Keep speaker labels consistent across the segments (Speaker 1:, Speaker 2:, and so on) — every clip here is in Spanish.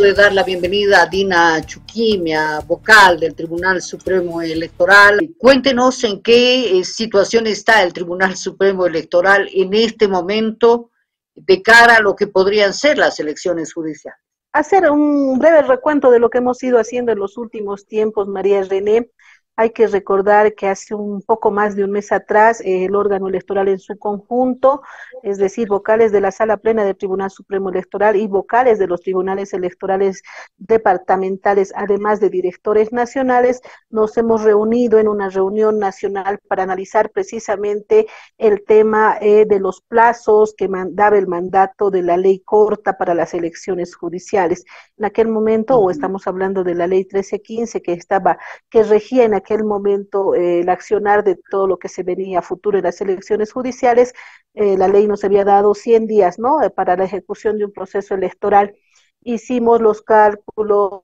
Speaker 1: de dar la bienvenida a Dina Chuquimia, vocal del Tribunal Supremo Electoral. Cuéntenos en qué situación está el Tribunal Supremo Electoral en este momento de cara a lo que podrían ser las elecciones judiciales.
Speaker 2: Hacer un breve recuento de lo que hemos ido haciendo en los últimos tiempos, María René. Hay que recordar que hace un poco más de un mes atrás el órgano electoral en su conjunto, es decir, vocales de la Sala Plena del Tribunal Supremo Electoral y vocales de los tribunales electorales departamentales, además de directores nacionales, nos hemos reunido en una reunión nacional para analizar precisamente el tema de los plazos que daba el mandato de la ley corta para las elecciones judiciales. En aquel momento, o estamos hablando de la ley 1315 que regía en aquel momento el accionar de todo lo que se venía a futuro en las elecciones judiciales. La ley nos había dado 100 días, ¿no?, para la ejecución de un proceso electoral. Hicimos los cálculos,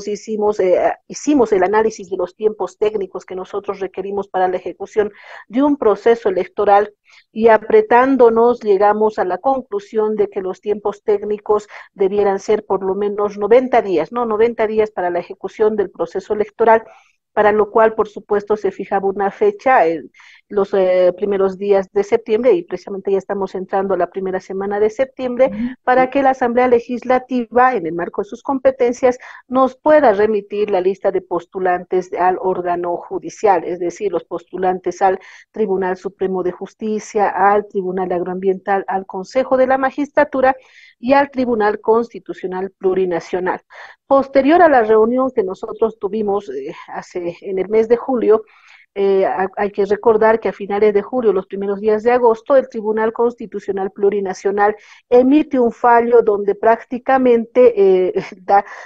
Speaker 2: hicimos el análisis de los tiempos técnicos que nosotros requerimos para la ejecución de un proceso electoral y apretándonos llegamos a la conclusión de que los tiempos técnicos debieran ser por lo menos 90 días, ¿no? 90 días para la ejecución del proceso electoral, para lo cual, por supuesto, se fijaba una fecha en los primeros días de septiembre, y precisamente ya estamos entrando a la primera semana de septiembre, para que la Asamblea Legislativa, en el marco de sus competencias, nos pueda remitir la lista de postulantes al órgano judicial, es decir, los postulantes al Tribunal Supremo de Justicia, al Tribunal Agroambiental, al Consejo de la Magistratura y al Tribunal Constitucional Plurinacional. Posterior a la reunión que nosotros tuvimos en el mes de julio, hay que recordar que a finales de julio, los primeros días de agosto, el Tribunal Constitucional Plurinacional emite un fallo donde prácticamente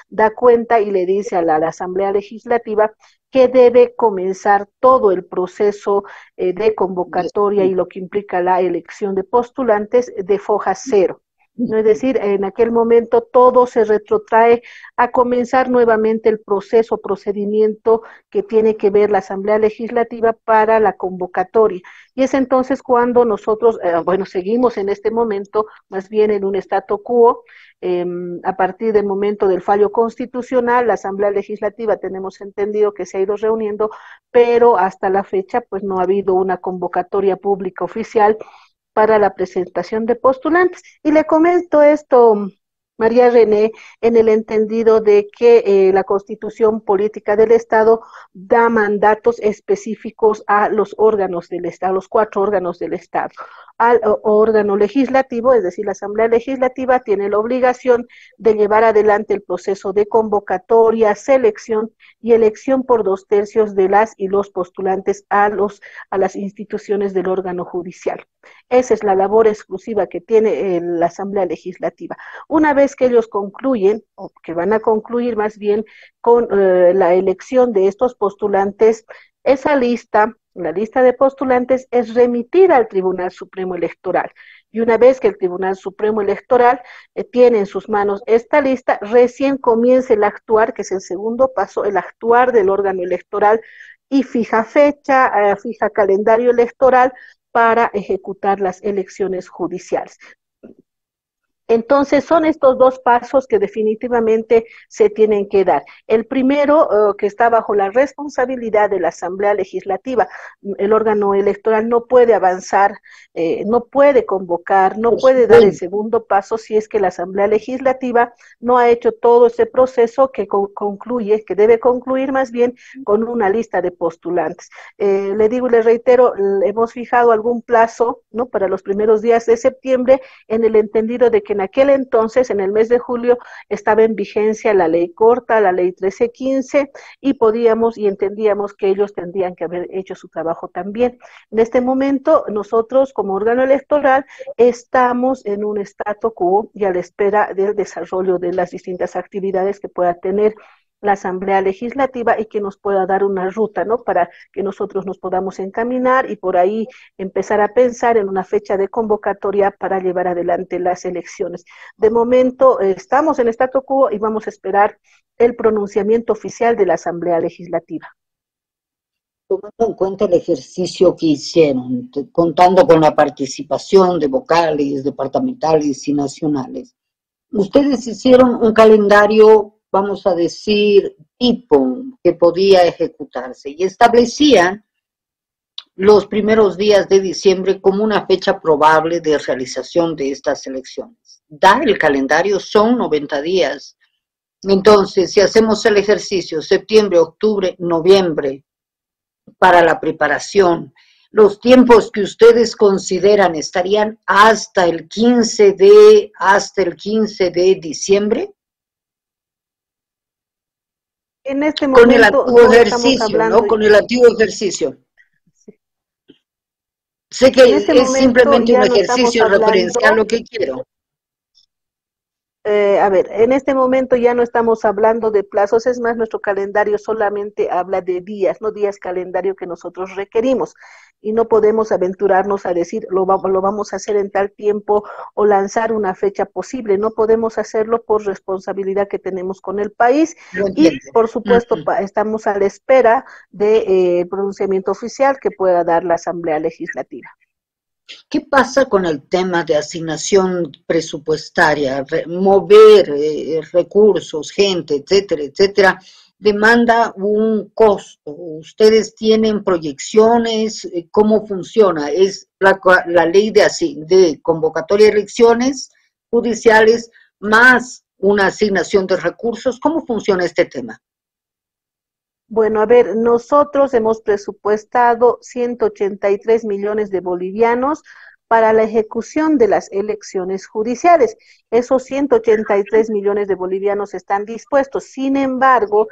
Speaker 2: da cuenta y le dice a la Asamblea Legislativa que debe comenzar todo el proceso de convocatoria y lo que implica la elección de postulantes de foja cero. ¿No? Es decir, en aquel momento todo se retrotrae a comenzar nuevamente el procedimiento que tiene que ver la Asamblea Legislativa para la convocatoria. Y es entonces cuando nosotros, seguimos en este momento más bien en un statu quo. A partir del momento del fallo constitucional, la Asamblea Legislativa tenemos entendido que se ha ido reuniendo, pero hasta la fecha pues no ha habido una convocatoria pública oficial para la presentación de postulantes. Y le comento esto, María René, en el entendido de que la Constitución Política del Estado da mandatos específicos a los órganos del Estado, a los 4 órganos del Estado. Al órgano legislativo, es decir, la Asamblea Legislativa tiene la obligación de llevar adelante el proceso de convocatoria, selección y elección por 2/3 de las y los postulantes a las instituciones del órgano judicial. Esa es la labor exclusiva que tiene la Asamblea Legislativa. Una vez que ellos concluyen, o que van a concluir más bien con la elección de estos postulantes, esa lista, la lista de postulantes, es remitida al Tribunal Supremo Electoral. Y una vez que el Tribunal Supremo Electoral tiene en sus manos esta lista, recién comienza el actuar, que es el segundo paso, el actuar del órgano electoral, y fija fecha, fija calendario electoral para ejecutar las elecciones judiciales. Entonces, son estos 2 pasos que definitivamente se tienen que dar. El primero, que está bajo la responsabilidad de la Asamblea Legislativa. El órgano electoral no puede avanzar, no puede convocar, no puede dar el segundo paso si es que la Asamblea Legislativa no ha hecho todo ese proceso que concluye, que debe concluir más bien con una lista de postulantes. Le digo y le reitero, hemos fijado algún plazo, ¿no?, para los primeros días de septiembre, en el entendido de que en aquel entonces, en el mes de julio, estaba en vigencia la ley corta, la ley 1315, y podíamos y entendíamos que ellos tendrían que haber hecho su trabajo también. En este momento, nosotros como órgano electoral estamos en un statu quo y a la espera del desarrollo de las distintas actividades que pueda tener la Asamblea Legislativa y que nos pueda dar una ruta, ¿no?, para que nosotros nos podamos encaminar y por ahí empezar a pensar en una fecha de convocatoria para llevar adelante las elecciones. De momento estamos en statu quo y vamos a esperar el pronunciamiento oficial de la Asamblea Legislativa.
Speaker 1: Tomando en cuenta el ejercicio que hicieron, contando con la participación de vocales departamentales y nacionales, Ustedes hicieron un calendario, vamos a decir, tipo, que podía ejecutarse y establecían los primeros días de diciembre como una fecha probable de realización de estas elecciones. Da el calendario, son 90 días. Entonces, si hacemos el ejercicio septiembre, octubre, noviembre para la preparación, los tiempos que ustedes consideran estarían hasta el 15 de diciembre.
Speaker 2: En este
Speaker 1: Con el
Speaker 2: momento
Speaker 1: antiguo
Speaker 2: no estamos
Speaker 1: ejercicio, ¿no?
Speaker 2: hablando,
Speaker 1: Con el antiguo ejercicio. Sé que
Speaker 2: en este
Speaker 1: es
Speaker 2: momento
Speaker 1: simplemente un
Speaker 2: ya no estamos
Speaker 1: ejercicio referencial
Speaker 2: hablando.
Speaker 1: lo que quiero.
Speaker 2: A ver, en este momento ya no estamos hablando de plazos, es más, nuestro calendario solamente habla de días, no días calendario que nosotros requerimos. Y no podemos aventurarnos a decir lo vamos a hacer en tal tiempo o lanzar una fecha posible. No podemos hacerlo por responsabilidad que tenemos con el país
Speaker 1: Lo
Speaker 2: y,
Speaker 1: entiendo.
Speaker 2: por supuesto, estamos a la espera de pronunciamiento oficial que pueda dar la Asamblea Legislativa.
Speaker 1: ¿Qué pasa con el tema de asignación presupuestaria? Mover recursos, gente, etcétera, etcétera, demanda un costo. ¿Ustedes tienen proyecciones? ¿Cómo funciona? ¿Es la ley de convocatoria de elecciones judiciales más una asignación de recursos? ¿Cómo funciona este tema?
Speaker 2: Bueno, a ver, nosotros hemos presupuestado 183 millones de bolivianos para la ejecución de las elecciones judiciales. Esos 183 millones de bolivianos están dispuestos. Sin embargo,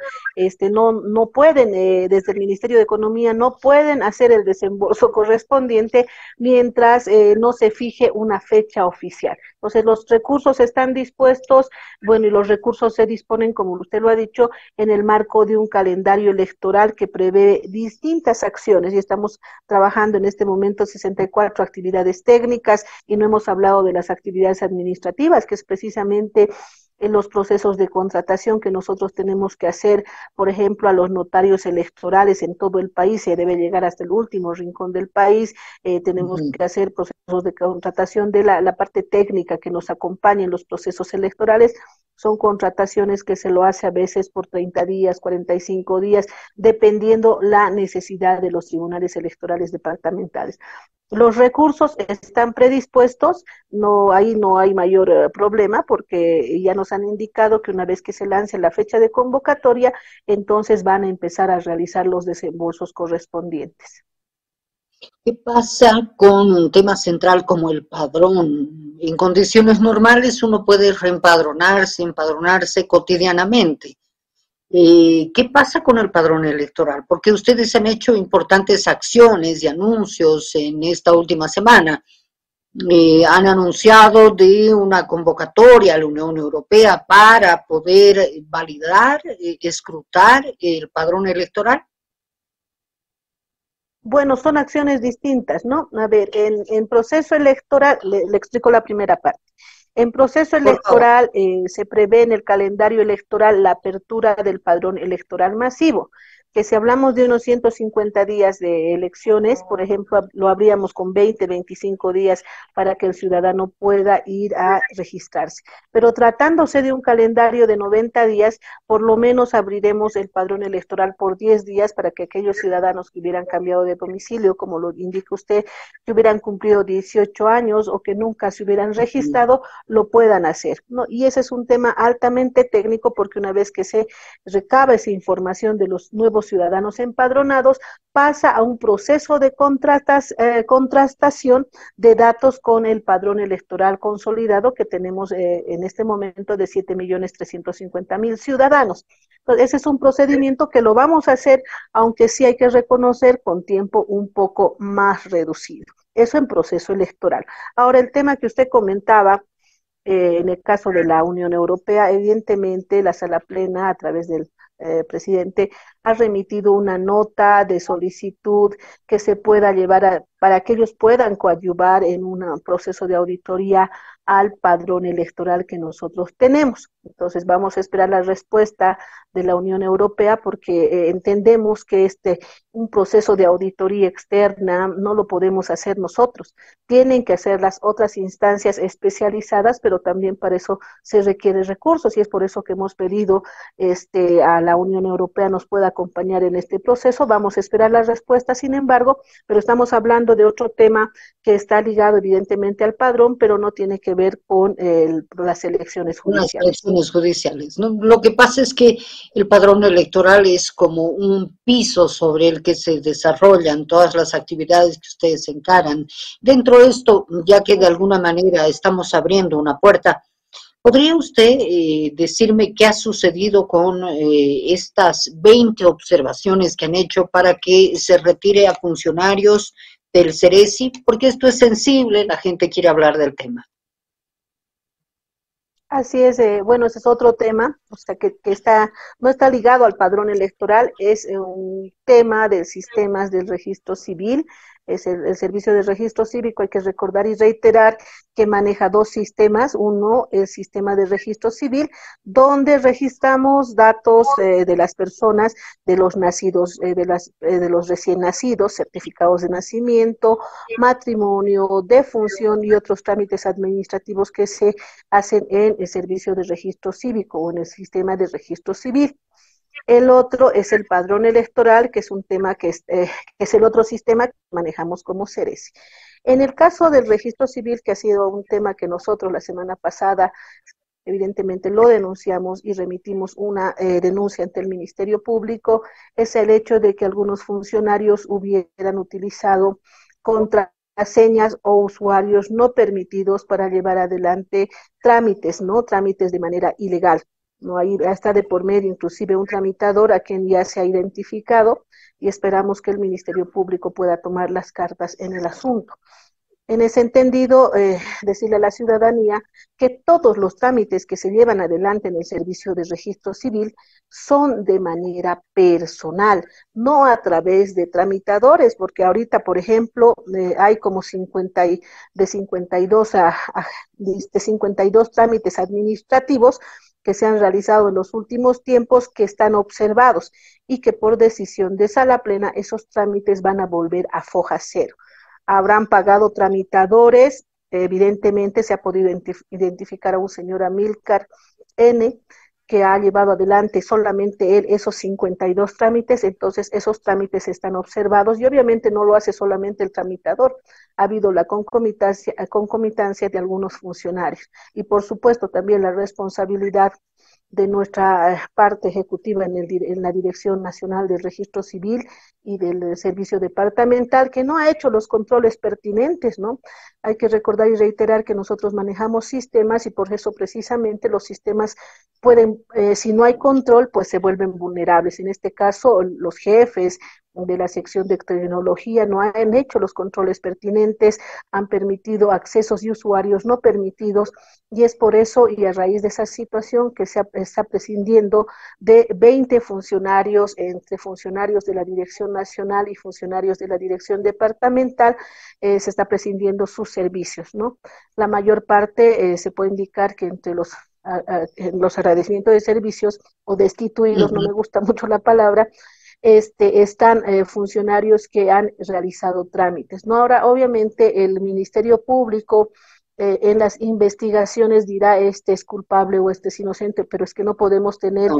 Speaker 2: no pueden, desde el Ministerio de Economía, no pueden hacer el desembolso correspondiente mientras no se fije una fecha oficial. Entonces, los recursos están dispuestos, bueno, y los recursos se disponen, como usted lo ha dicho, en el marco de un calendario electoral que prevé distintas acciones y estamos trabajando en este momento 64 actividades técnicas y no hemos hablado de las actividades administrativas, que es precisamente en los procesos de contratación que nosotros tenemos que hacer, por ejemplo, a los notarios electorales en todo el país, se debe llegar hasta el último rincón del país, tenemos
Speaker 1: Ujú.
Speaker 2: que hacer procesos de contratación de la parte técnica que nos acompaña en los procesos electorales, son contrataciones que se lo hace a veces por 30 días, 45 días, dependiendo la necesidad de los tribunales electorales departamentales. Los recursos están predispuestos, no, ahí no hay mayor problema porque ya nos han indicado que una vez que se lance la fecha de convocatoria, entonces van a empezar a realizar los desembolsos correspondientes.
Speaker 1: ¿Qué pasa con un tema central como el padrón? En condiciones normales uno puede reempadronarse, empadronarse cotidianamente. ¿Qué pasa con el padrón electoral? Porque ustedes han hecho importantes acciones y anuncios en esta última semana. Han anunciado de una convocatoria a la Unión Europea para poder validar, escrutar el padrón electoral.
Speaker 2: Bueno, son acciones distintas, ¿no? A ver, en proceso electoral, le explico la primera parte. En proceso
Speaker 1: Por favor.
Speaker 2: electoral se prevé en el calendario electoral la apertura del padrón electoral masivo, que si hablamos de unos 150 días de elecciones, por ejemplo, lo habríamos con 20, 25 días para que el ciudadano pueda ir a registrarse. Pero tratándose de un calendario de 90 días, por lo menos abriremos el padrón electoral por 10 días para que aquellos ciudadanos que hubieran cambiado de domicilio, como lo indica usted, que hubieran cumplido 18 años o que nunca se hubieran registrado, lo puedan hacer, ¿no? Y ese es un tema altamente técnico porque una vez que se recaba esa información de los nuevos ciudadanos empadronados, pasa a un proceso de contrastación de datos con el padrón electoral consolidado que tenemos en este momento de 7.350.000 ciudadanos. Entonces, ese es un procedimiento que lo vamos a hacer, aunque sí hay que reconocer con tiempo un poco más reducido. Eso en proceso electoral. Ahora, el tema que usted comentaba, en el caso de la Unión Europea, evidentemente la sala plena, a través del presidente, ha remitido una nota de solicitud que se pueda llevar para que ellos puedan coadyuvar en un proceso de auditoría al padrón electoral que nosotros tenemos. Entonces vamos a esperar la respuesta de la Unión Europea porque entendemos que un proceso de auditoría externa no lo podemos hacer nosotros. Tienen que hacer las otras instancias especializadas, pero también para eso se requieren recursos y es por eso que hemos pedido a la Unión Europea nos pueda acompañar en este proceso. Vamos a esperar la respuesta, sin embargo, pero estamos hablando de otro tema que está ligado evidentemente al padrón, pero no tiene que ver con las elecciones
Speaker 1: Las
Speaker 2: judiciales.
Speaker 1: elecciones judiciales, ¿no? Lo que pasa es que el padrón electoral es como un piso sobre el que se desarrollan todas las actividades que ustedes encaran. Dentro de esto, ya que de alguna manera estamos abriendo una puerta, ¿podría usted decirme qué ha sucedido con estas 20 observaciones que han hecho para que se retire a funcionarios del Ceresi? Porque esto es sensible, la gente quiere hablar del tema.
Speaker 2: Así es, bueno, ese es otro tema, o sea, no está ligado al padrón electoral, es un tema de sistemas del registro civil, es el servicio de registro cívico, hay que recordar y reiterar que maneja dos sistemas, uno, el sistema de registro civil, donde registramos datos de las personas, de los nacidos, de los recién nacidos, certificados de nacimiento, matrimonio, defunción y otros trámites administrativos que se hacen en el servicio de registro cívico o en el sistema de registro civil. El otro es el padrón electoral, que es un tema que es el otro sistema que manejamos como Ceresi. En el caso del registro civil, que ha sido un tema que nosotros la semana pasada evidentemente lo denunciamos y remitimos una denuncia ante el Ministerio Público, es el hecho de que algunos funcionarios hubieran utilizado contraseñas o usuarios no permitidos para llevar adelante trámites, ¿no? Trámites de manera ilegal. No, ahí está de por medio inclusive un tramitador a quien ya se ha identificado y esperamos que el Ministerio Público pueda tomar las cartas en el asunto. En ese entendido, decirle a la ciudadanía que todos los trámites que se llevan adelante en el servicio de registro civil son de manera personal, no a través de tramitadores, porque ahorita, por ejemplo, hay como 52 trámites administrativos que se han realizado en los últimos tiempos que están observados y que por decisión de Sala Plena esos trámites van a volver a foja cero. Habrán pagado tramitadores, evidentemente se ha podido identificar a un señor Amílcar N., que ha llevado adelante solamente él esos 52 trámites, entonces esos trámites están observados y obviamente no lo hace solamente el tramitador, ha habido la concomitancia de algunos funcionarios y por supuesto también la responsabilidad de nuestra parte ejecutiva en la Dirección Nacional del Registro Civil y del Servicio Departamental, que no ha hecho los controles pertinentes, ¿no? Hay que recordar y reiterar que nosotros manejamos sistemas y por eso precisamente los sistemas pueden, si no hay control, pues se vuelven vulnerables. En este caso, los jefes de la sección de tecnología no han hecho los controles pertinentes, han permitido accesos y usuarios no permitidos, y es por eso y a raíz de esa situación que se está prescindiendo de 20 funcionarios, entre funcionarios de la Dirección Nacional y funcionarios de la Dirección Departamental, se está prescindiendo sus servicios, ¿no? La mayor parte se puede indicar que entre los agradecimientos de servicios o destituidos, no me gusta mucho la palabra, están funcionarios que han realizado trámites, ¿no? Ahora, obviamente, el Ministerio Público en las investigaciones dirá este es culpable o este es inocente, pero es que no podemos tener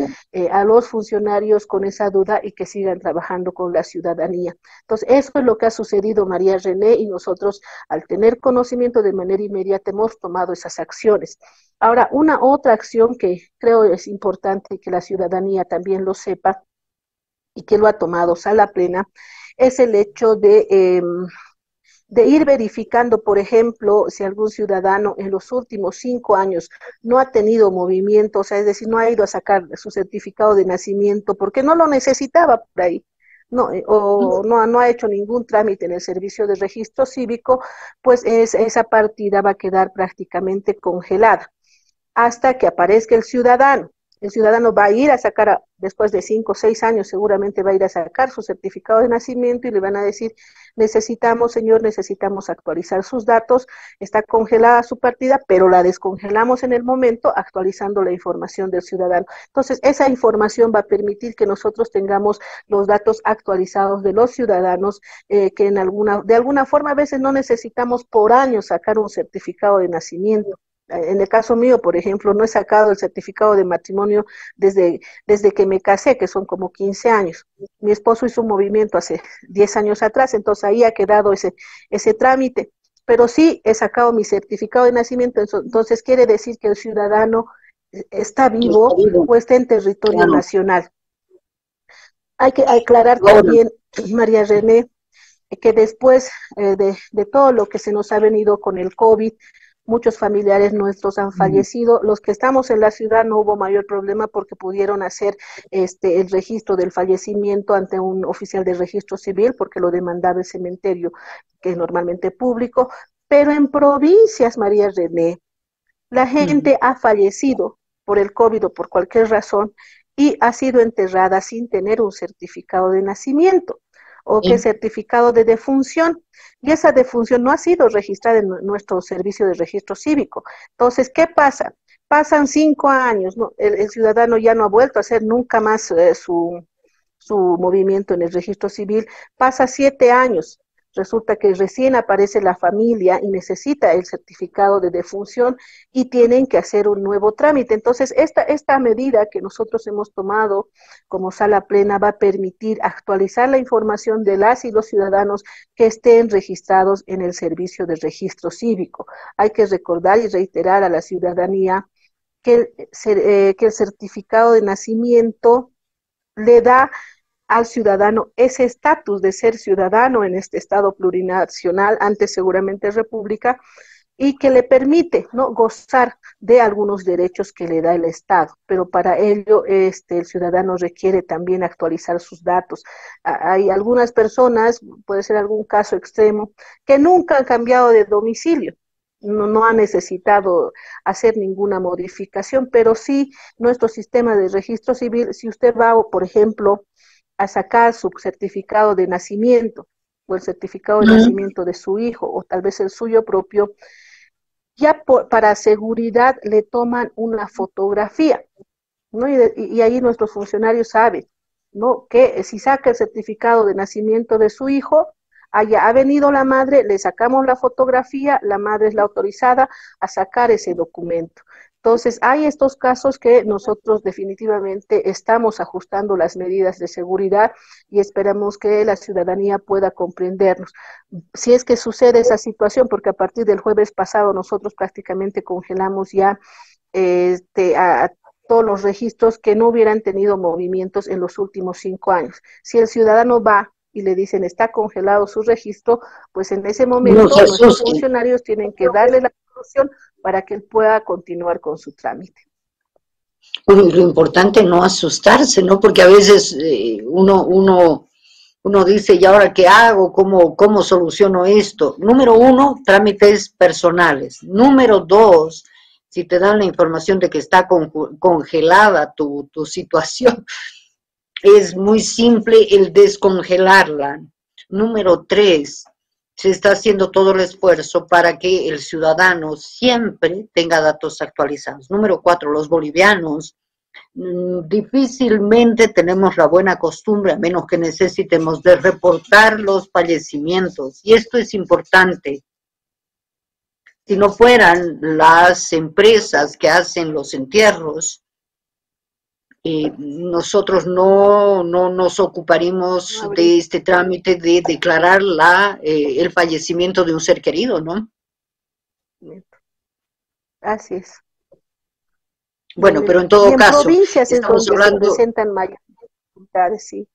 Speaker 2: a los funcionarios con esa duda y que sigan trabajando con la ciudadanía. Entonces, eso es lo que ha sucedido, María René, y nosotros, al tener conocimiento de manera inmediata, hemos tomado esas acciones. Ahora, una otra acción que creo es importante que la ciudadanía también lo sepa, y que lo ha tomado Sala Plena, es el hecho de ir verificando, por ejemplo, si algún ciudadano en los últimos 5 años no ha tenido movimiento, o sea, es decir, no ha ido a sacar su certificado de nacimiento porque no lo necesitaba por ahí, no, o no ha hecho ningún trámite en el servicio de registro cívico, pues esa partida va a quedar prácticamente congelada hasta que aparezca el ciudadano El ciudadano va a ir a sacar, después de 5 o 6 años, seguramente va a ir a sacar su certificado de nacimiento y le van a decir, necesitamos, señor, necesitamos actualizar sus datos, está congelada su partida, pero la descongelamos en el momento actualizando la información del ciudadano. Entonces, esa información va a permitir que nosotros tengamos los datos actualizados de los ciudadanos, que de alguna forma a veces no necesitamos por años sacar un certificado de nacimiento. En el caso mío, por ejemplo, no he sacado el certificado de matrimonio desde que me casé, que son como 15 años. Mi esposo hizo un movimiento hace 10 años atrás, entonces ahí ha quedado ese trámite. Pero sí he sacado mi certificado de nacimiento, entonces quiere decir que el ciudadano está vivo o está en territorio nacional. Hay que aclarar también, María René, que después de todo lo que se nos ha venido con el COVID, muchos familiares nuestros han fallecido. Los que estamos en la ciudad no hubo mayor problema porque pudieron hacer el registro del fallecimiento ante un oficial de registro civil porque lo demandaba el cementerio, que es normalmente público. Pero en provincias, María René, la gente ha fallecido por el COVID o por cualquier razón y ha sido enterrada sin tener un certificado de nacimiento o que certificado de defunción, y esa defunción no ha sido registrada en nuestro servicio de registro cívico. Entonces, ¿qué pasa? Pasan 5 años, ¿no? El ciudadano ya no ha vuelto a hacer nunca más su movimiento en el registro civil, pasa 7 años, resulta que recién aparece la familia y necesita el certificado de defunción y tienen que hacer un nuevo trámite. Entonces, esta medida que nosotros hemos tomado como sala plena va a permitir actualizar la información de las y los ciudadanos que estén registrados en el servicio de registro cívico. Hay que recordar y reiterar a la ciudadanía que el certificado de nacimiento le da al ciudadano ese estatus de ser ciudadano en este Estado plurinacional, antes seguramente república, y que le permite, ¿no?, gozar de algunos derechos que le da el Estado, pero para ello el ciudadano requiere también actualizar sus datos. Hay algunas personas, puede ser algún caso extremo, que nunca han cambiado de domicilio, no ha necesitado hacer ninguna modificación, pero sí nuestro sistema de registro civil, si usted va, por ejemplo, a sacar su certificado de nacimiento o el certificado de nacimiento de su hijo o tal vez el suyo propio, ya para seguridad le toman una fotografía, ¿no? Y ahí nuestros funcionarios saben, ¿no?, que si saca el certificado de nacimiento de su hijo, allá ha venido la madre, le sacamos la fotografía, la madre es la autorizada a sacar ese documento. Entonces, hay estos casos que nosotros definitivamente estamos ajustando las medidas de seguridad y esperamos que la ciudadanía pueda comprendernos. Si es que sucede esa situación, porque a partir del jueves pasado nosotros prácticamente congelamos ya a todos los registros que no hubieran tenido movimientos en los últimos 5 años. Si el ciudadano va y le dicen está congelado su registro, pues en ese momento nuestros funcionarios tienen que darle la solución para que él pueda continuar con su trámite.
Speaker 1: Bueno, y lo importante es no asustarse, ¿no? Porque a veces uno dice, ¿y ahora qué hago? ¿Cómo soluciono esto? Número 1, trámites personales. Número 2, si te dan la información de que está congelada tu situación, es muy simple el descongelarla. Número 3, se está haciendo todo el esfuerzo para que el ciudadano siempre tenga datos actualizados. Número 4, los bolivianos difícilmente tenemos la buena costumbre, a menos que necesitemos, de reportar los fallecimientos. Y esto es importante. Si no fueran las empresas que hacen los entierros, nosotros no nos ocuparíamos de este trámite de declarar el fallecimiento de un ser querido, ¿no?
Speaker 2: Así es.
Speaker 1: Bueno, pero en todo caso,
Speaker 2: provincias estamos hablando, se presentan mayores dificultades, sí.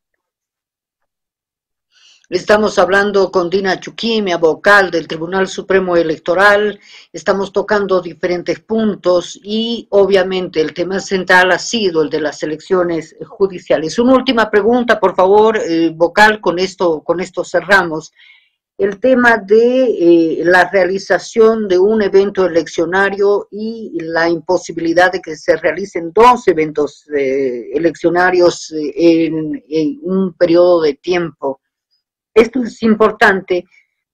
Speaker 1: Estamos hablando con Dina Chuquimia, vocal del Tribunal Supremo Electoral, estamos tocando diferentes puntos y obviamente el tema central ha sido el de las elecciones judiciales. Una última pregunta, por favor, vocal, con esto cerramos. el tema de la realización de un evento eleccionario y la imposibilidad de que se realicen dos eventos eleccionarios en un periodo de tiempo. Esto es importante.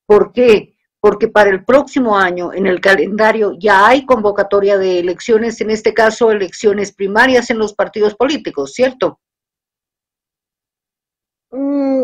Speaker 1: ¿Por qué? Porque para el próximo año en el calendario ya hay convocatoria de elecciones, en este caso elecciones primarias en los partidos políticos, ¿cierto?
Speaker 2: Mm,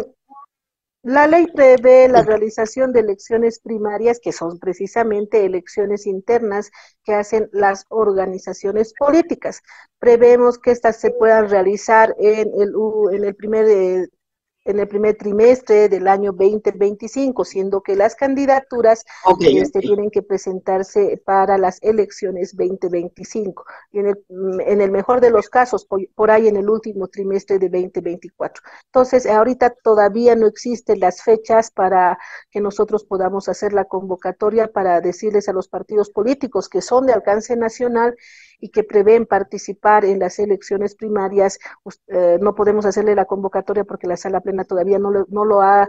Speaker 2: la ley prevé la realización de elecciones primarias, que son precisamente elecciones internas que hacen las organizaciones políticas. Prevemos que estas se puedan realizar en el primer trimestre del año 2025, siendo que las candidaturas
Speaker 1: Ok, ok.
Speaker 2: tienen que presentarse para las elecciones 2025. Y en el mejor de los casos, por ahí en el último trimestre de 2024. Entonces, ahorita todavía no existen las fechas para que nosotros podamos hacer la convocatoria para decirles a los partidos políticos que son de alcance nacional y que prevén participar en las elecciones primarias. No podemos hacerle la convocatoria porque la sala plena todavía no lo ha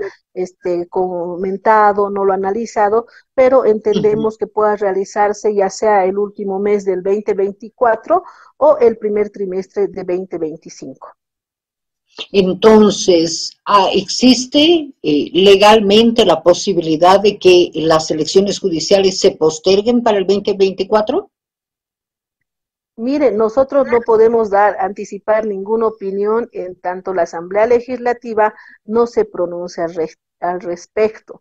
Speaker 2: comentado, no lo ha analizado, pero
Speaker 1: Ujú.
Speaker 2: entendemos que pueda realizarse ya sea el último mes del 2024 o el primer trimestre de 2025.
Speaker 1: Entonces, ¿existe legalmente la posibilidad de que las elecciones judiciales se posterguen para el 2024?
Speaker 2: Mire, nosotros no podemos anticipar ninguna opinión en tanto la Asamblea Legislativa no se pronuncia al respecto.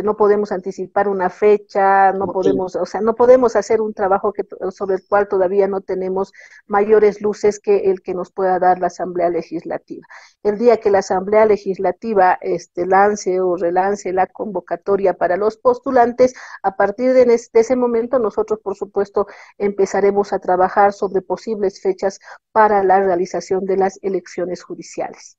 Speaker 2: No podemos anticipar una fecha, no
Speaker 1: Ok.
Speaker 2: podemos, o sea, no podemos hacer un trabajo sobre el cual todavía no tenemos mayores luces que el que nos pueda dar la Asamblea Legislativa. El día que la Asamblea Legislativa lance o relance la convocatoria para los postulantes, a partir de ese momento nosotros, por supuesto, empezaremos a trabajar sobre posibles fechas para la realización de las elecciones judiciales.